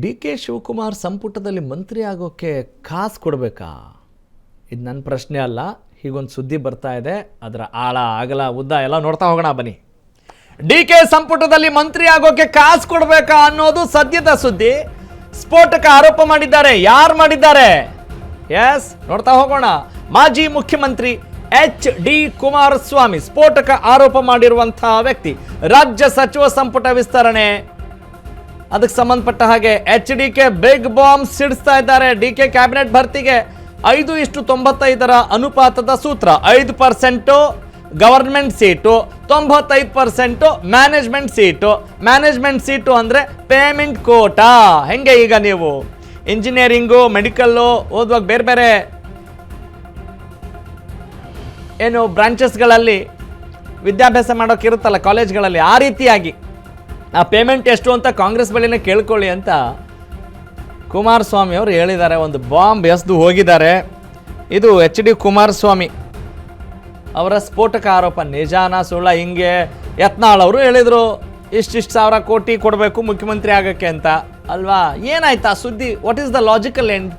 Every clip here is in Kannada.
ಡಿ ಕೆ ಶಿವಕುಮಾರ್ ಸಂಪುಟದಲ್ಲಿ ಮಂತ್ರಿ ಆಗೋಕ್ಕೆ ಕಾಸು ಕೊಡಬೇಕಾ? ಇದು ನನ್ನ ಪ್ರಶ್ನೆ ಅಲ್ಲ. ಹೀಗೊಂದು ಸುದ್ದಿ ಬರ್ತಾ ಇದೆ. ಅದರ ಆಳ ಅಗಲ ಉದ್ದ ಎಲ್ಲ ನೋಡ್ತಾ ಹೋಗೋಣ ಬನ್ನಿ. ಡಿ ಕೆ ಸಂಪುಟದಲ್ಲಿ ಮಂತ್ರಿ ಆಗೋಕ್ಕೆ ಕಾಸು ಕೊಡಬೇಕಾ ಅನ್ನೋದು ಸದ್ಯದ ಸುದ್ದಿ. ಸ್ಫೋಟಕ ಆರೋಪ ಮಾಡಿದ್ದಾರೆ. ಯಾರು ಮಾಡಿದ್ದಾರೆ? ಎಸ್, ನೋಡ್ತಾ ಹೋಗೋಣ. ಮಾಜಿ ಮುಖ್ಯಮಂತ್ರಿ ಎಚ್ ಡಿ ಕುಮಾರಸ್ವಾಮಿ ಸ್ಫೋಟಕ ಆರೋಪ ಮಾಡಿರುವಂತಹ ವ್ಯಕ್ತಿ. ರಾಜ್ಯ ಸಚಿವ ಸಂಪುಟ ವಿಸ್ತರಣೆ ಅದಕ್ಕೆ ಸಂಬಂಧಪಟ್ಟ ಹಾಗೆ H D K big bomb ಸಿಡಿಸ್ತಾ ಇದ್ದಾರೆ. ಡಿ ಕೆ ಕ್ಯಾಬಿನೆಟ್ ಭರ್ತಿಗೆ 5:95 ಅನುಪಾತದ ಸೂತ್ರ. 5% government seat, 95% management seat. Management seat ಅಂದರೆ ಪೇಮೆಂಟ್ ಕೋಟಾ. ಹೆಂಗೆ ಈಗ ನೀವು ಇಂಜಿನಿಯರಿಂಗು, ಮೆಡಿಕಲ್ಲು ಓದುವಾಗ ಬೇರೆ ಬೇರೆ ಏನು ಬ್ರಾಂಚಸ್ಗಳಲ್ಲಿ ವಿದ್ಯಾಭ್ಯಾಸ ಮಾಡೋಕೆ ಇರುತ್ತಲ್ಲ ಕಾಲೇಜ್ಗಳಲ್ಲಿ, ಆ ರೀತಿಯಾಗಿ ಆ ಪೇಮೆಂಟ್ ಎಷ್ಟು ಅಂತ ಕಾಂಗ್ರೆಸ್ ಬಳಿನೇ ಕೇಳ್ಕೊಳ್ಳಿ ಅಂತ ಕುಮಾರಸ್ವಾಮಿ ಅವರು ಹೇಳಿದ್ದಾರೆ. ಒಂದು ಬಾಂಬ್ ಎಸ್ದು ಹೋಗಿದ್ದಾರೆ. ಇದು ಎಚ್ ಡಿ ಕುಮಾರಸ್ವಾಮಿ ಅವರ ಸ್ಫೋಟಕ ಆರೋಪ. ನಿಜಾನ ಸುಳ್ಳ? ಹಿಂಗೆ ಯತ್ನಾಳ್ ಅವರು ಹೇಳಿದರು ಇಷ್ಟಿಷ್ಟು ಸಾವಿರ ಕೋಟಿ ಕೊಡಬೇಕು ಮುಖ್ಯಮಂತ್ರಿ ಆಗೋಕ್ಕೆ ಅಂತ ಅಲ್ವಾ? ಏನಾಯ್ತು ಆ ಸುದ್ದಿ? What is the logical end?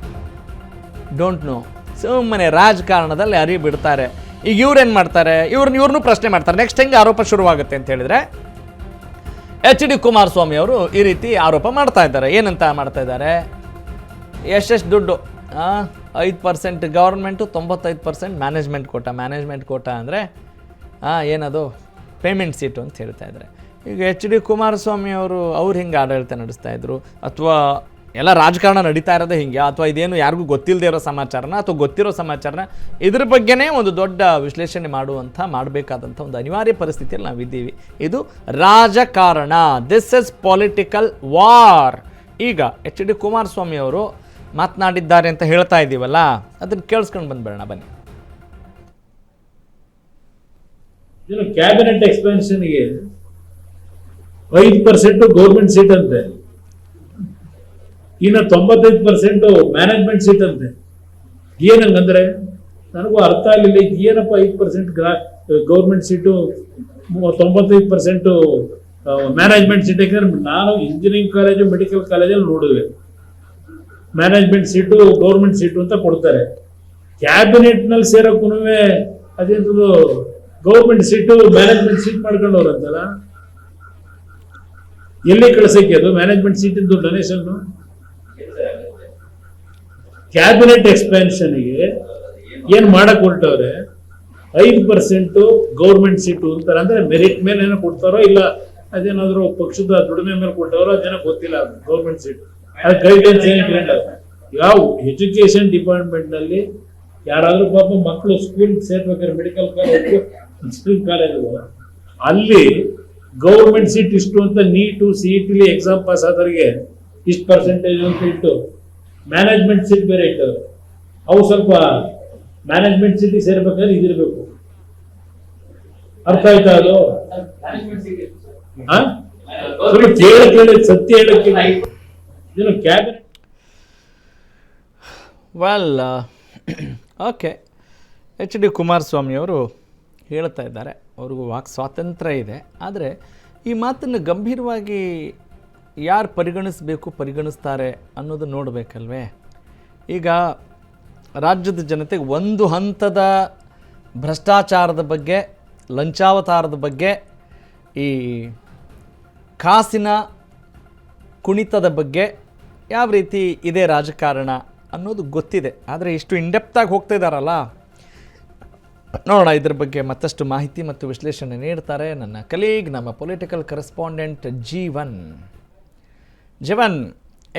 Don't know. ಸುಮ್ಮನೆ ರಾಜಕಾರಣದಲ್ಲಿ ಅರಿ ಬಿಡ್ತಾರೆ. ಈಗ ಇವ್ರೇನು ಮಾಡ್ತಾರೆ? ಇವ್ರನ್ನೂ ಪ್ರಶ್ನೆ ಮಾಡ್ತಾರೆ. ನೆಕ್ಸ್ಟ್ ಹೆಂಗೆ ಆರೋಪ ಶುರುವಾಗುತ್ತೆ ಅಂತ ಹೇಳಿದರೆ, ಎಚ್ ಡಿ ಕುಮಾರಸ್ವಾಮಿ ಅವರು ಈ ರೀತಿ ಆರೋಪ ಮಾಡ್ತಾ ಇದ್ದಾರೆ. ಏನಂತ ಮಾಡ್ತಾ ಇದ್ದಾರೆ? ಎಷ್ಟೆಷ್ಟು ದುಡ್ಡು? 5% government, 95% management quota. Management quota ಅಂದರೆ ಏನದು? ಪೇಮೆಂಟ್ ಸೀಟು ಅಂತ ಹೇಳ್ತಾ ಇದ್ದಾರೆ. ಈಗ ಎಚ್ ಡಿ ಕುಮಾರಸ್ವಾಮಿ ಅವ್ರು ಹಿಂಗೆ ಆಡಳಿತ ನಡೆಸ್ತಾ ಇದ್ರು, ಅಥವಾ ಎಲ್ಲ ರಾಜಕಾರಣ ನಡೀತಾ ಇರೋದೇ ಹಿಂಗೆ, ಅಥವಾ ಇದೇನು ಯಾರಿಗೂ ಗೊತ್ತಿಲ್ಲದೆ ಇರೋ ಸಮಾಚಾರನ ಅಥವಾ ಗೊತ್ತಿರೋ ಸಮಾಚಾರನ? ಇದ್ರ ಬಗ್ಗೆನೇ ಒಂದು ದೊಡ್ಡ ವಿಶ್ಲೇಷಣೆ ಮಾಡಬೇಕಾದಂಥ ಒಂದು ಅನಿವಾರ್ಯ ಪರಿಸ್ಥಿತಿಯಲ್ಲಿ ನಾವಿದ್ದೀವಿ. ಇದು ರಾಜಕಾರಣ. This is political war. ಈಗ ಎಚ್ ಡಿ ಕುಮಾರಸ್ವಾಮಿ ಅವರು ಮಾತನಾಡಿದ್ದಾರೆ ಅಂತ ಹೇಳ್ತಾ ಇದ್ದೀವಲ್ಲ, ಅದನ್ನು ಕೇಳಿಸ್ಕೊಂಡು ಬಂದ್ಬೇಡ ಬನ್ನಿ. ಕ್ಯಾಬಿನೆಟ್ ಎಕ್ಸ್ಪೆನ್ಷನ್ಗೆ 5% ಗೌರ್ಮೆಂಟ್ ಸೀಟ್ ಅಂತೆ, ಇನ್ನು 95% ಮ್ಯಾನೇಜ್ಮೆಂಟ್ ಸೀಟ್ ಅಂತೆ. ಏನಂಗಂದ್ರೆ ನನಗೂ ಅರ್ಥ ಆಗಲಿಲ್ಲ. ಏನಪ್ಪ 5% ಗೌರ್ಮೆಂಟ್ ಸೀಟು, 95% ಮ್ಯಾನೇಜ್ಮೆಂಟ್ ಸೀಟ್? ಯಾಕಂದ್ರೆ ನಾನು ಇಂಜಿನಿಯರಿಂಗ್ ಕಾಲೇಜು, ಮೆಡಿಕಲ್ ಕಾಲೇಜಲ್ಲಿ ನೋಡಿದ್ವಿ ಮ್ಯಾನೇಜ್ಮೆಂಟ್ ಸೀಟು ಗೌರ್ಮೆಂಟ್ ಸೀಟು ಅಂತ ಕೊಡ್ತಾರೆ. ಕ್ಯಾಬಿನೆಟ್ನಲ್ಲಿ ಸೇರೋಕ್ಕೂ ಅದೇಂಥದ್ದು ಗೌರ್ಮೆಂಟ್ ಸೀಟು ಮ್ಯಾನೇಜ್ಮೆಂಟ್ ಸೀಟ್ ಮಾಡ್ಕೊಂಡವ್ರಂತಲ್ಲ. ಎಲ್ಲಿ ಕಳಿಸಕ್ಕೆ ಅದು ಮ್ಯಾನೇಜ್ಮೆಂಟ್ ಸೀಟಿಂದು ಡೊನೇಷನ್? ಕ್ಯಾಬಿನೆಟ್ ಎಕ್ಸ್ಪ್ಯಾನ್ಷನ್ಗೆ ಏನ್ ಮಾಡಕ್ ಹೊರಟವ್ರೆ? 5% ಗೌರ್ಮೆಂಟ್ ಸೀಟು ಅಂತಾರೆ. ಅಂದ್ರೆ ಮೆರಿಟ್ ಮೇಲೆ ಏನೋ ಕೊಡ್ತಾರೋ, ಇಲ್ಲ ಅದೇನಾದ್ರು ಪಕ್ಷದ ದುಡಿಮೆ ಮೇಲೆ ಕೊಟ್ಟವರೋ ಅದೇನೋ ಗೊತ್ತಿಲ್ಲ. ಅದು ಗೌರ್ಮೆಂಟ್ ಸೀಟು, ಅದು ಗೈಡ್ಲೈನ್ಸ್ ಏನ್ ಯಾವ ಎಜುಕೇಶನ್ ಡಿಪಾರ್ಟ್ಮೆಂಟ್ ನಲ್ಲಿ ಯಾರಾದ್ರೂ ಪಾಪ ಮಕ್ಕಳು ಸ್ಕೂಲ್ ಸೇರ್ಬೇಕಾದ್ರೆ, ಮೆಡಿಕಲ್ ಕಾಲೇಜ್, ಇಂಜಿನಿಯರಿಂಗ್ ಕಾಲೇಜ್, ಅಲ್ಲಿ ಗೌರ್ಮೆಂಟ್ ಸೀಟ್ ಇಷ್ಟು ಅಂತ ನೀಟು ಸಿಇಟಿಲಿ ಎಕ್ಸಾಮ್ ಪಾಸ್ ಆದವರಿಗೆ ಇಷ್ಟು ಪರ್ಸೆಂಟೇಜ್ ಅಂತ ಇಟ್ಟು ಮ್ಯಾನೇಜ್ಮೆಂಟ್ ಸೀಟ್ ಬೇರೆ ಇಟ್ಟವ್ರು. ಅವು ಸ್ವಲ್ಪ ಮ್ಯಾನೇಜ್ಮೆಂಟ್ ಸೀಟಿಗೆ ಸೇರ್ಬೇಕಾದ್ರೆ ಇದಿರ್ಬೇಕು. ಅರ್ಥ ಆಯ್ತಾ? ಅದು ಕೇಳಿ ಸತ್ಯ ಹೇಳಕ್ಕೆ cabinet. Well, okay. H D Kumaraswamy ಅವರು ಹೇಳ್ತಾ ಇದ್ದಾರೆ, ಅವ್ರಿಗೂ ವಾಕ್ ಸ್ವಾತಂತ್ರ್ಯ ಇದೆ. ಆದರೆ ಈ ಮಾತನ್ನು ಗಂಭೀರವಾಗಿ ಯಾರು ಪರಿಗಣಿಸ್ತಾರೆ ಅನ್ನೋದು ನೋಡಬೇಕಲ್ವೇ? ಈಗ ರಾಜ್ಯದ ಜನತೆಗೆ ಒಂದು ಹಂತದ ಭ್ರಷ್ಟಾಚಾರದ ಬಗ್ಗೆ, ಲಂಚಾವತಾರದ ಬಗ್ಗೆ, ಈ ಕಾಸಿನ ಕುಣಿತದ ಬಗ್ಗೆ ಯಾವ ರೀತಿ ಇದೆ ರಾಜಕಾರಣ ಅನ್ನೋದು ಗೊತ್ತಿದೆ. ಆದರೆ ಇಷ್ಟು ಇಂಡೆಪ್ತಾಗಿ ಹೋಗ್ತಾ ಇದ್ದಾರಲ್ಲ, ನೋಡೋಣ ಇದ್ರ ಬಗ್ಗೆ ಮತ್ತಷ್ಟು ಮಾಹಿತಿ ಮತ್ತು ವಿಶ್ಲೇಷಣೆ ನೀಡ್ತಾರೆ ನನ್ನ ಕಲೀಗ್, ನಮ್ಮ political correspondent Jeevan.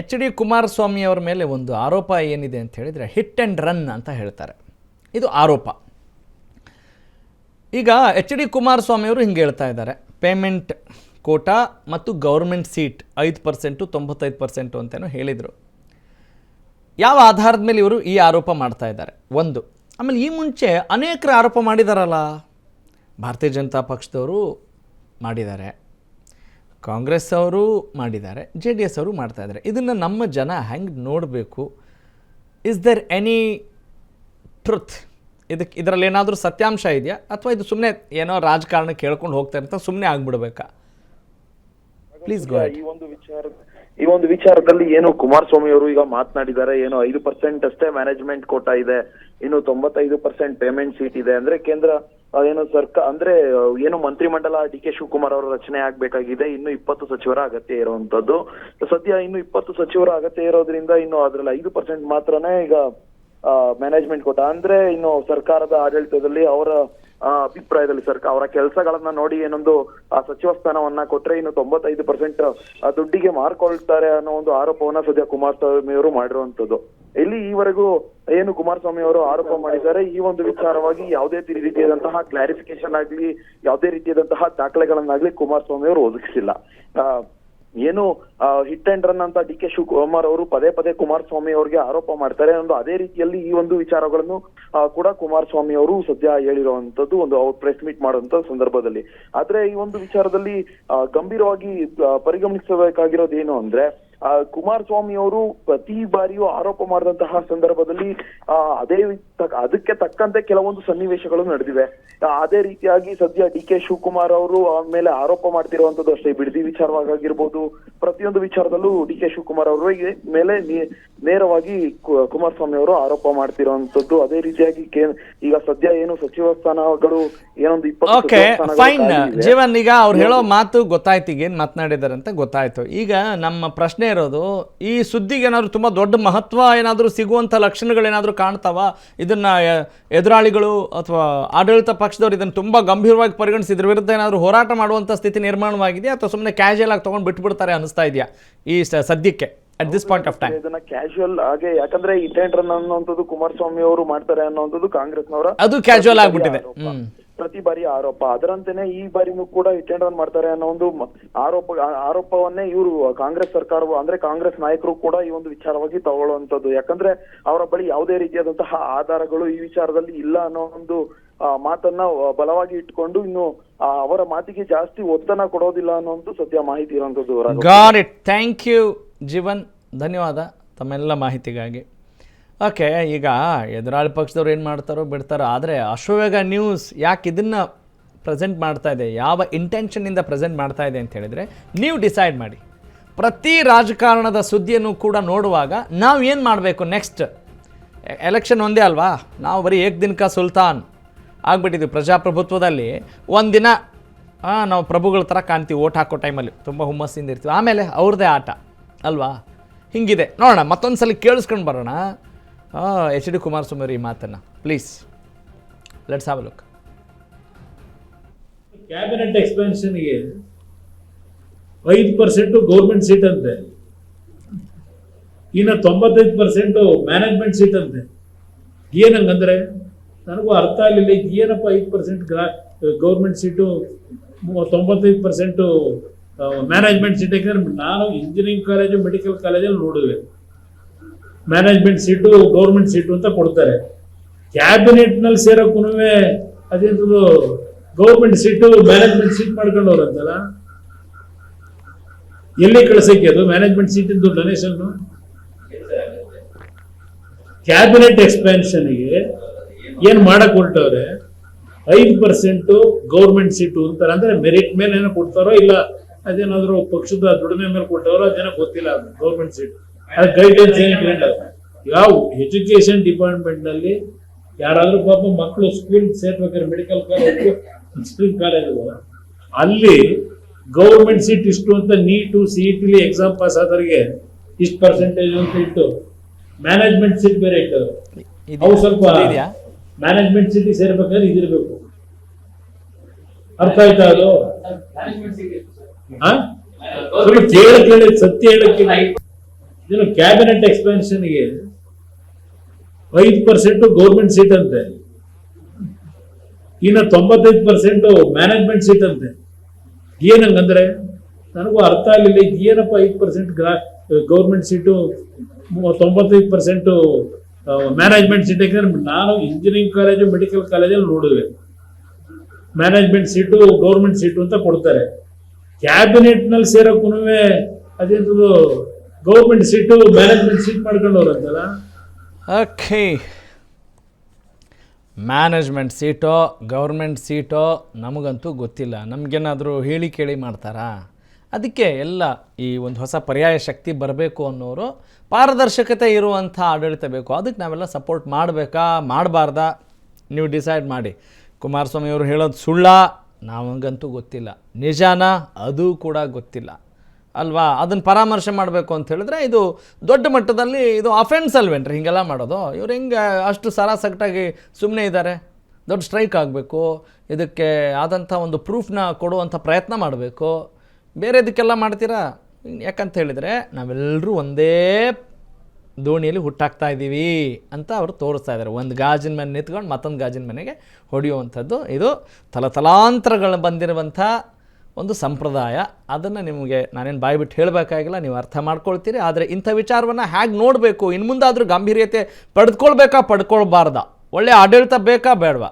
H D Kumaraswamy ಅವರ ಮೇಲೆ ಒಂದು ಆರೋಪ ಏನಿದೆ ಅಂತ ಹೇಳಿದರೆ, ಹಿಟ್ ಆ್ಯಂಡ್ ರನ್ ಅಂತ ಹೇಳ್ತಾರೆ. ಇದು ಆರೋಪ. ಈಗ ಎಚ್ ಡಿ ಕುಮಾರಸ್ವಾಮಿ ಅವರು ಹಿಂಗೆ ಹೇಳ್ತಾ ಇದ್ದಾರೆ, ಪೇಮೆಂಟ್ ಕೋಟಾ ಮತ್ತು ಗೌರ್ಮೆಂಟ್ ಸೀಟ್ 5%, 95% ಅಂತೇನೋ ಹೇಳಿದರು. ಯಾವ ಆಧಾರದ ಮೇಲೆ ಇವರು ಈ ಆರೋಪ ಮಾಡ್ತಾ ಇದ್ದಾರೆ? ಒಂದು, ಆಮೇಲೆ ಈ ಮುಂಚೆ ಅನೇಕರು ಆರೋಪ ಮಾಡಿದಾರಲ್ಲ. ಭಾರತೀಯ ಜನತಾ ಪಕ್ಷದವರು ಮಾಡಿದ್ದಾರೆ, ಕಾಂಗ್ರೆಸ್ ಅವರು ಮಾಡಿದ್ದಾರೆ, JDS ಅವರು ಮಾಡ್ತಾಯಿದ್ದಾರೆ. ಇದನ್ನು ನಮ್ಮ ಜನ ಹೆಂಗೆ ನೋಡಬೇಕು? Is there any truth? ಇದರಲ್ಲಿ ಏನಾದರೂ ಸತ್ಯಾಂಶ ಇದೆಯಾ, ಅಥವಾ ಇದು ಸುಮ್ಮನೆ ಏನೋ ರಾಜಕಾರಣ ಕೇಳ್ಕೊಂಡು ಹೋಗ್ತಾ ಇರ್ತಾ ಸುಮ್ಮನೆ ಆಗ್ಬಿಡ್ಬೇಕಾ? Please go ahead. ಈ ಒಂದು ವಿಚಾರದಲ್ಲಿ ಏನು ಕುಮಾರಸ್ವಾಮಿ ಅವರು ಈಗ ಮಾತನಾಡಿದ್ದಾರೆ, ಏನು 5% ಅಷ್ಟೇ ಮ್ಯಾನೇಜ್ಮೆಂಟ್ ಕೋಟಾ ಇದೆ, ಇನ್ನು 95% ಪೇಮೆಂಟ್ ಸೀಟ್ ಇದೆ. ಅಂದ್ರೆ ಕೇಂದ್ರ ಏನು ಸರ್ಕಾರ ಅಂದ್ರೆ ಏನು ಮಂತ್ರಿಮಂಡಲ ಡಿ ಕೆ ಶಿವಕುಮಾರ್ ಅವರ ರಚನೆ ಆಗ್ಬೇಕಾಗಿದೆ, ಇನ್ನು 20 ಸಚಿವರ ಅಗತ್ಯ ಇರುವಂತದ್ದು. ಸದ್ಯ ಇನ್ನು 20 ಸಚಿವರ ಅಗತ್ಯ ಇರೋದ್ರಿಂದ ಇನ್ನು ಅದ್ರಲ್ಲಿ 5% ಮಾತ್ರನೇ ಈಗ ಮ್ಯಾನೇಜ್ಮೆಂಟ್ ಕೋಟಾ. ಅಂದ್ರೆ ಇನ್ನು ಸರ್ಕಾರದ ಆಡಳಿತದಲ್ಲಿ ಅವರ ಅಭಿಪ್ರಾಯದಲ್ಲಿ ಅವರ ಕೆಲಸಗಳನ್ನ ನೋಡಿ ಏನೊಂದು ಆ ಸಚಿವ ಸ್ಥಾನವನ್ನ ಕೊಟ್ರೆ ಇನ್ನು 95% ದುಡ್ಡಿಗೆ ಮಾರ್ಕೊಳ್ತಾರೆ ಅನ್ನೋ ಒಂದು ಆರೋಪವನ್ನ ಸದ್ಯ ಕುಮಾರಸ್ವಾಮಿ ಅವರು ಮಾಡಿರುವಂತದ್ದು. ಇಲ್ಲಿ ಈವರೆಗೂ ಏನು ಕುಮಾರಸ್ವಾಮಿ ಅವರು ಆರೋಪ ಮಾಡಿದ್ದಾರೆ, ಈ ಒಂದು ವಿಚಾರವಾಗಿ ಯಾವುದೇ ರೀತಿಯಾದಂತಹ ಕ್ಲಾರಿಫಿಕೇಶನ್ ಆಗ್ಲಿ, ಯಾವುದೇ ರೀತಿಯಾದಂತಹ ದಾಖಲೆಗಳನ್ನಾಗ್ಲಿ ಕುಮಾರಸ್ವಾಮಿ ಅವರು ಒದಗಿಸಿಲ್ಲ. ಏನು ಹಿಟ್ ಅಂಡ್ ರನ್ ಅಂತ ಡಿ ಕೆ ಶಿವಕುಮಾರ್ ಅವರು ಪದೇ ಪದೇ ಕುಮಾರಸ್ವಾಮಿ ಅವರಿಗೆ ಆರೋಪ ಮಾಡ್ತಾರೆ. ಒಂದು ಅದೇ ರೀತಿಯಲ್ಲಿ ಈ ಒಂದು ವಿಚಾರಗಳನ್ನು ಕೂಡ ಕುಮಾರಸ್ವಾಮಿ ಅವರು ಸದ್ಯ ಹೇಳಿರುವಂತದ್ದು ಒಂದು ಅವ್ರು ಪ್ರೆಸ್ ಮೀಟ್ ಮಾಡುವಂತ ಸಂದರ್ಭದಲ್ಲಿ. ಆದ್ರೆ ಈ ಒಂದು ವಿಚಾರದಲ್ಲಿ ಗಂಭೀರವಾಗಿ ಪರಿಗಣಿಸಬೇಕಾಗಿರೋದು ಏನು ಅಂದ್ರೆ, ಕುಮಾರಸ್ವಾಮಿ ಅವರು ಪ್ರತಿ ಬಾರಿಯೂ ಆರೋಪ ಮಾಡಿದಂತಹ ಸಂದರ್ಭದಲ್ಲಿ ಅದಕ್ಕೆ ತಕ್ಕಂತೆ ಕೆಲವೊಂದು ಸನ್ನಿವೇಶಗಳು ನಡೆದಿವೆ. ಅದೇ ರೀತಿಯಾಗಿ ಸದ್ಯ ಡಿ ಕೆ ಶಿವಕುಮಾರ್ ಅವರು ಮೇಲೆ ಆರೋಪ ಮಾಡ್ತಿರುವಂತದ್ದು ಅಷ್ಟೇ. ಬಿಡದಿ ವಿಚಾರವಾಗಿರ್ಬೋದು, ಪ್ರತಿಯೊಂದು ವಿಚಾರದಲ್ಲೂ ಡಿ ಕೆ ಶಿವಕುಮಾರ್ ಅವರ ಮೇಲೆ ನೇರವಾಗಿ ಕುಮಾರಸ್ವಾಮಿ ಅವರು ಆರೋಪ ಮಾಡ್ತಿರುವಂತದ್ದು. ಅದೇ ರೀತಿಯಾಗಿ ಈಗ ಸದ್ಯ ಏನು ಸಚಿವ ಸ್ಥಾನಗಳು ಏನೊಂದು 20 ಫೈನ್ ಜೀವನ್, ಈಗ ಅವ್ರು ಹೇಳೋ ಮಾತು ಗೊತ್ತಾಯ್ತು, ಈಗ ಏನ್ ಮಾತನಾಡಿದಾರೆ ಅಂತ ಗೊತ್ತಾಯ್ತು. ಈಗ ನಮ್ಮ ಪ್ರಶ್ನೆ ಇರೋದು, ಈ ಸುದ್ದಿಗೆ ಏನಾದ್ರು ತುಂಬಾ ದೊಡ್ಡ ಮಹತ್ವ ಏನಾದ್ರು ಸಿಗುವಂತ ಲಕ್ಷಣಗಳೇನಾದ್ರೂ ಕಾಣ್ತಾವ? ಇದನ್ನ ಎದುರಾಳಿಗಳು ಅಥವಾ ಆಡಳಿತ ಪಕ್ಷದವರು ಇದನ್ನು ತುಂಬಾ ಗಂಭೀರವಾಗಿ ಪರಿಗಣಿಸಿ ಇದ್ರ ವಿರುದ್ಧ ಏನಾದ್ರು ಹೋರಾಟ ಮಾಡುವಂತ ಸ್ಥಿತಿ ನಿರ್ಮಾಣವಾಗಿದೆಯಾ, ಅಥವಾ ಸುಮ್ಮನೆ ಕ್ಯಾಶುಯಲ್ ಆಗಿ ತಗೊಂಡು ಬಿಟ್ಬಿಡ್ತಾರೆ ಅನಿಸ್ತಾ ಇದೆಯಾ ಈ ಸದ್ಯಕ್ಕೆ at this point of time? ಇದನ್ನ ಕ್ಯಾಶುಯಲ್ ಆಗಿ, ಯಾಕಂದ್ರೆ ಹಿಟ್ ಅಂಡ್ ರನ್ ಅನ್ನುವಂಥದ್ದು ಕುಮಾರಸ್ವಾಮಿ ಅವರು ಮಾಡ್ತಾರೆ ಅನ್ನುವಂಥದ್ದು ಕಾಂಗ್ರೆಸ್ನವರ ಅದು ಕ್ಯಾಶುಯಲ್ ಆಗ್ಬಿಟ್ಟಿದೆ. ಪ್ರತಿ ಬಾರಿ ಆರೋಪ. ಅದರಂತೆನೆ ಈ ಬಾರಿನೂ ಕೂಡ ಹಿಟ್ ಅಂಡ್ ರನ್ ಮಾಡ್ತಾರೆ ಅನ್ನೋ ಒಂದು ಆರೋಪವನ್ನೇ ಇವರು ಕಾಂಗ್ರೆಸ್ ಸರ್ಕಾರ ಅಂದ್ರೆ ಕಾಂಗ್ರೆಸ್ ನಾಯಕರು ಕೂಡ ಈ ಒಂದು ವಿಚಾರವಾಗಿ ತಗೊಳ್ಳುವಂತದ್ದು. ಯಾಕಂದ್ರೆ ಅವರ ಬಳಿ ಯಾವುದೇ ರೀತಿಯಾದಂತಹ ಆಧಾರಗಳು ಈ ವಿಚಾರದಲ್ಲಿ ಇಲ್ಲ ಅನ್ನೋ ಒಂದು ಮಾತನ್ನ ಬಲವಾಗಿ ಇಟ್ಕೊಂಡು ಇನ್ನು ಅವರ ಮಾತಿಗೆ ಜಾಸ್ತಿ ಒತ್ತನ್ನ ಕೊಡೋದಿಲ್ಲ ಅನ್ನೋ ಸದ್ಯ ಮಾಹಿತಿ ಇರುವಂತದ್ದು. Got it. Thank you Jeevan, ಧನ್ಯವಾದ ತಮ್ಮೆಲ್ಲ ಮಾಹಿತಿಗಾಗಿ. ಓಕೆ, ಈಗ ಎದುರಾಳಿ ಪಕ್ಷದವ್ರು ಏನು ಮಾಡ್ತಾರೋ ಬಿಡ್ತಾರೋ, ಆದರೆ ಅಶ್ವವೇಗ ನ್ಯೂಸ್ ಯಾಕೆ ಇದನ್ನು ಪ್ರೆಸೆಂಟ್ ಮಾಡ್ತಾ ಇದೆ, ಯಾವ ಇಂಟೆನ್ಷನ್ನಿಂದ ಪ್ರೆಸೆಂಟ್ ಮಾಡ್ತಾ ಇದೆ ಅಂತ ಹೇಳಿದರೆ ನೀವು ಡಿಸೈಡ್ ಮಾಡಿ. ಪ್ರತಿ ರಾಜಕಾರಣದ ಸುದ್ದಿಯನ್ನು ಕೂಡ ನೋಡುವಾಗ ನಾವು ಏನು ಮಾಡಬೇಕು ನೆಕ್ಸ್ಟ್. ಎಲೆಕ್ಷನ್ ಒಂದೇ ಅಲ್ವಾ, ನಾವು ಬರೀ ಏಕದಿನಕ ಸುಲ್ತಾನ್ ಆಗಿಬಿಟ್ಟಿದ್ವಿ ಪ್ರಜಾಪ್ರಭುತ್ವದಲ್ಲಿ. ಒಂದಿನ ನಾವು ಪ್ರಭುಗಳ ಥರ ಕಾಣ್ತೀವಿ, ಓಟ್ ಹಾಕೋ ಟೈಮಲ್ಲಿ ತುಂಬ ಹುಮ್ಮಸ್ಸಿಂದ ಇರ್ತೀವಿ, ಆಮೇಲೆ ಅವ್ರದ್ದೇ ಆಟ ಅಲ್ವಾ. ಹಿಂಗಿದೆ ನೋಡೋಣ, ಮತ್ತೊಂದು ಸಲ ಕೇಳಿಸ್ಕೊಂಡು ಬರೋಣ ಎಚ್ ಡಿ ಕುಮಾರಸ್ವಾಮಿ ಅವರು ಈ ಮಾತನ್ನು. Please let's have a look. Cabinet ಎಕ್ಸ್ಪೆನ್ಷನ್ಗೆ 5% ಗೌರ್ಮೆಂಟ್ ಸೀಟ್ ಅಂತೆ, ಇನ್ನು 95% ಮ್ಯಾನೇಜ್ಮೆಂಟ್ ಸೀಟ್ ಅಂತೆ. ಏನಂಗಂದ್ರೆ ನನಗೂ ಅರ್ಥ ಆಗಲಿಲ್ಲ, ಏನಪ್ಪ 5% ಗೌರ್ಮೆಂಟ್ ಸೀಟು 95% ಮ್ಯಾನೇಜ್ಮೆಂಟ್ ಸೀಟ್. ಯಾಕಂದ್ರೆ ನಾನು ಇಂಜಿನಿಯರಿಂಗ್ ಕಾಲೇಜು ಮೆಡಿಕಲ್ ಕಾಲೇಜಲ್ಲಿ ನೋಡಿದ್ವಿ, ಮ್ಯಾನೇಜ್ಮೆಂಟ್ ಸೀಟು ಗೌರ್ಮೆಂಟ್ ಸೀಟು ಅಂತ ಕೊಡ್ತಾರೆ. ಕ್ಯಾಬಿನೆಟ್ ನಲ್ಲಿ ಸೇರೋಕ್ಕೂ ಅದೇನು ಗೌರ್ಮೆಂಟ್ ಸೀಟು ಮ್ಯಾನೇಜ್ಮೆಂಟ್ ಸೀಟ್ ಮಾಡ್ಕೊಂಡವ್ರಂತಲ್ಲ, ಎಲ್ಲಿ ಕಳ್ಸಕ್ಕೆ ಅದು ಮ್ಯಾನೇಜ್ಮೆಂಟ್ ಸೀಟಿಂದು ಡೊನೇಷನ್? ಕ್ಯಾಬಿನೆಟ್ ಎಕ್ಸ್ಪೆನ್ಷನ್ಗೆ ಏನ್ ಮಾಡಕ್ ಹೊರಟವ್ರೆ, 5% ಗೌರ್ಮೆಂಟ್ ಸೀಟು ಅಂತಾರೆ. ಅಂದ್ರೆ ಮೆರಿಟ್ ಮೇಲೆ ಏನೋ ಕೊಡ್ತಾರೋ ಇಲ್ಲ ಅದೇನಾದ್ರು ಪಕ್ಷದ ದುಡಿಮೆ ಮೇಲೆ ಕೊಟ್ಟವರೋ ಅದೇನೋ ಗೊತ್ತಿಲ್ಲ. ಗೌರ್ಮೆಂಟ್ ಸೀಟ್ ಗೈಡೆನ್ಸ್ ಏನು ಯಾವ ಎಜುಕೇಶನ್ ಡಿಪಾರ್ಟ್ಮೆಂಟ್ ನಲ್ಲಿ ಯಾರಾದ್ರೂ ಪಾಪ ಮಕ್ಕಳು ಸ್ಕೂಲ್ ಸೇರ್ಬೇಕಾದ್ರೆ ಮೆಡಿಕಲ್ ಕಾಲೇಜ್ ಇಂಜಿನಿಯರಿಂಗ್ ಕಾಲೇಜ್ ಅಲ್ಲಿ ಗೌರ್ಮೆಂಟ್ ಸೀಟ್ ಇಷ್ಟು ಅಂತ, ನೀಟು ಸಿಇಟಿಲಿ ಎಕ್ಸಾಮ್ ಪಾಸ್ ಆದವರಿಗೆ ಇಷ್ಟು ಪರ್ಸೆಂಟೇಜ್ ಅಂತ ಇಟ್ಟು ಮ್ಯಾನೇಜ್ಮೆಂಟ್ ಸೀಟ್ ಬೇರೆ ಇಟ್ಟರು. ಅವು ಸ್ವಲ್ಪ ಮ್ಯಾನೇಜ್ಮೆಂಟ್ ಸೀಟ್ ಸೇರ್ಬೇಕಾದ್ರೆ ಇದಿರ್ಬೇಕು. ಅರ್ಥ ಆಯ್ತಾ ಅದು? ಕೇಳಿ ಸತ್ಯ ಹೇಳಕ್ಕೆ ಏನು ಕ್ಯಾಬಿನೆಟ್ ಎಕ್ಸ್ಪೆನ್ಷನ್ಗೆ 5% ಗೌರ್ಮೆಂಟ್ ಸೀಟ್ ಅಂತೆ, ಇನ್ನು 95% ಮ್ಯಾನೇಜ್ಮೆಂಟ್ ಸೀಟ್ ಅಂತೆ. ಏನಂಗಂದ್ರೆ ನನಗೂ ಅರ್ಥ ಆಗಲಿಲ್ಲ, ಏನಪ್ಪ 5% ಗೌರ್ಮೆಂಟ್ ಸೀಟು 95% ಮ್ಯಾನೇಜ್ಮೆಂಟ್ ಸೀಟ್. ಯಾಕಂದ್ರೆ ನಾನು ಇಂಜಿನಿಯರಿಂಗ್ ಕಾಲೇಜು ಮೆಡಿಕಲ್ ಕಾಲೇಜಲ್ಲಿ ನೋಡಿದ್ವಿ, ಮ್ಯಾನೇಜ್ಮೆಂಟ್ ಸೀಟು ಗೌರ್ಮೆಂಟ್ ಸೀಟು ಅಂತ ಕೊಡ್ತಾರೆ. ಕ್ಯಾಬಿನೆಟ್ ನಲ್ಲಿ ಸೇರೋಕ್ಕೂ ಅದೇನು ಗೌರ್ಮೆಂಟ್ ಸೀಟು ಮ್ಯಾನೇಜ್ಮೆಂಟ್ ಸೀಟ್ ಮಾಡ್ಕೊಂಡವ್ರಂತಲ್ಲ. ಓಕೆ, ಮ್ಯಾನೇಜ್ಮೆಂಟ್ ಸೀಟೋ ಗೌರ್ಮೆಂಟ್ ಸೀಟೋ ನಮಗಂತೂ ಗೊತ್ತಿಲ್ಲ. ನಮಗೇನಾದರೂ ಹೇಳಿ ಕೇಳಿ ಮಾಡ್ತಾರಾ? ಅದಕ್ಕೆ ಎಲ್ಲ ಈ ಒಂದು ಹೊಸ ಪರ್ಯಾಯ ಶಕ್ತಿ ಬರಬೇಕು ಅನ್ನೋರು ಪಾರದರ್ಶಕತೆ ಇರುವಂಥ ಆಡಳಿತ ಬೇಕು. ಅದಕ್ಕೆ ನಾವೆಲ್ಲ ಸಪೋರ್ಟ್ ಮಾಡಬೇಕಾ ಮಾಡಬಾರ್ದಾ ನೀವು ಡಿಸೈಡ್ ಮಾಡಿ. ಕುಮಾರಸ್ವಾಮಿ ಅವರು ಹೇಳೋದು ಸುಳ್ಳ ನಮಗಂತೂ ಗೊತ್ತಿಲ್ಲ, ನಿಜಾನ ಅದು ಕೂಡ ಗೊತ್ತಿಲ್ಲ ಅಲ್ವಾ. ಅದನ್ನು ಪರಾಮರ್ಶೆ ಮಾಡಬೇಕು ಅಂತ ಹೇಳಿದ್ರೆ ಇದು ದೊಡ್ಡ ಮಟ್ಟದಲ್ಲಿ ಇದು ಅಫೆನ್ಸ್ ಅಲ್ವೇನ್ರಿ ಹೀಗೆಲ್ಲ ಮಾಡೋದು. ಇವ್ರು ಹೆಂಗೆ ಅಷ್ಟು ಸರಾಸಗಟಾಗಿ ಸುಮ್ಮನೆ ಇದ್ದಾರೆ? ದೊಡ್ಡ ಸ್ಟ್ರೈಕ್ ಆಗಬೇಕು, ಇದಕ್ಕೆ ಆದಂಥ ಒಂದು ಪ್ರೂಫ್ನ ಕೊಡುವಂಥ ಪ್ರಯತ್ನ ಮಾಡಬೇಕು. ಬೇರೆ ಇದಕ್ಕೆಲ್ಲ ಮಾಡ್ತೀರಾ? ಯಾಕಂತ ಹೇಳಿದರೆ ನಾವೆಲ್ಲರೂ ಒಂದೇ ದೋಣಿಯಲ್ಲಿ ಹುಟ್ಟಾಕ್ತಾ ಇದ್ದೀವಿ ಅಂತ ಅವರು ತೋರಿಸ್ತಾ ಇದ್ದಾರೆ. ಒಂದು ಗಾಜಿನ ಮನೆ ನಿಂತ್ಕೊಂಡು ಮತ್ತೊಂದು ಗಾಜಿನ ಮನೆಗೆ ಹೊಡೆಯುವಂಥದ್ದು ಇದು ತಲತಲಾಂತರಗಳು ಬಂದಿರುವಂಥ ಒಂದು ಸಂಪ್ರದಾಯ. ಅದನ್ನು ನಿಮಗೆ ನಾನೇನು ಬಾಯ್ಬಿಟ್ಟು ಹೇಳಬೇಕಾಗಿಲ್ಲ, ನೀವು ಅರ್ಥ ಮಾಡ್ಕೊಳ್ತೀರಿ. ಆದರೆ ಇಂಥ ವಿಚಾರವನ್ನು ಹೇಗೆ ನೋಡಬೇಕು, ಇನ್ನು ಮುಂದಾದರೂ ಗಾಂಭೀರ್ಯತೆ ಪಡೆದುಕೊಳ್ಬೇಕಾ ಪಡ್ಕೊಳ್ಬಾರ್ದಾ, ಒಳ್ಳೆಯ ಆಡಳಿತ ಬೇಕಾ ಬೇಡವಾ?